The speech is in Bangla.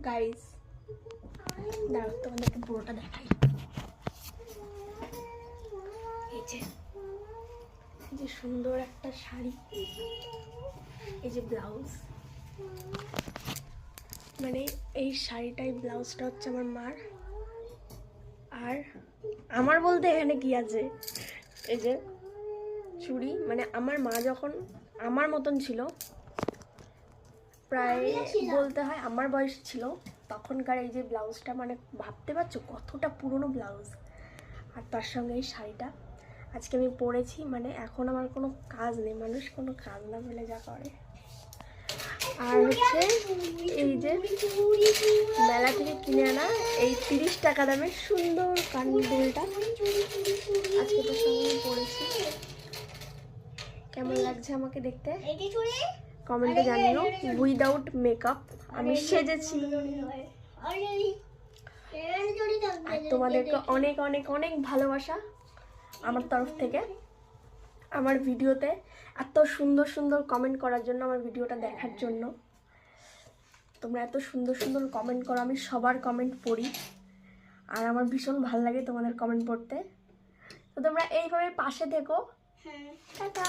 গাইস দাঁড়াও তোমাদেরকে পুরোটা দেখাই। এই যে সুন্দর একটা শাড়ি, এই যে ব্লাউজ, মানে এই শাড়িটাই ব্লাউজটা হচ্ছে আমার মার। আর আমার বলতে এখানে কি আছে, এই যে চুড়ি, মানে আমার মা যখন আমার মতন ছিল, প্রায় বলতে হয় আমার বয়স ছিল তখনকার, এই যে ব্লাউজটা, মানে ভাবতে পারছো কতটা পুরনো ব্লাউজ, আর তার সঙ্গে এই শাড়িটা আজকে আমি পরেছি। মানে এখন আমার কোনো কাজ নেই, মানুষ কোনো কাজ না পেলে যা করে। আর হচ্ছে এই যে মেলা থেকে কিনে আনা এই 30 টাকা দামের সুন্দর কানদুলটা আজকে তোর সঙ্গে পরেছি। কেমন লাগছে আমাকে দেখতে কমেন্টে জানিও। উইদাউট মেকআপ আমি সেজেছি। আর তোমাদেরকে অনেক অনেক অনেক ভালোবাসা আমার তরফ থেকে, আমার ভিডিওতে এত সুন্দর সুন্দর কমেন্ট করার জন্য, আমার ভিডিওটা দেখার জন্য। তোমরা এত সুন্দর সুন্দর কমেন্ট করো, আমি সবার কমেন্ট পড়ি, আর আমার ভীষণ ভালো লাগে তোমাদের কমেন্ট পড়তে। তো তোমরা এইভাবে পাশে থেকো। টাটা।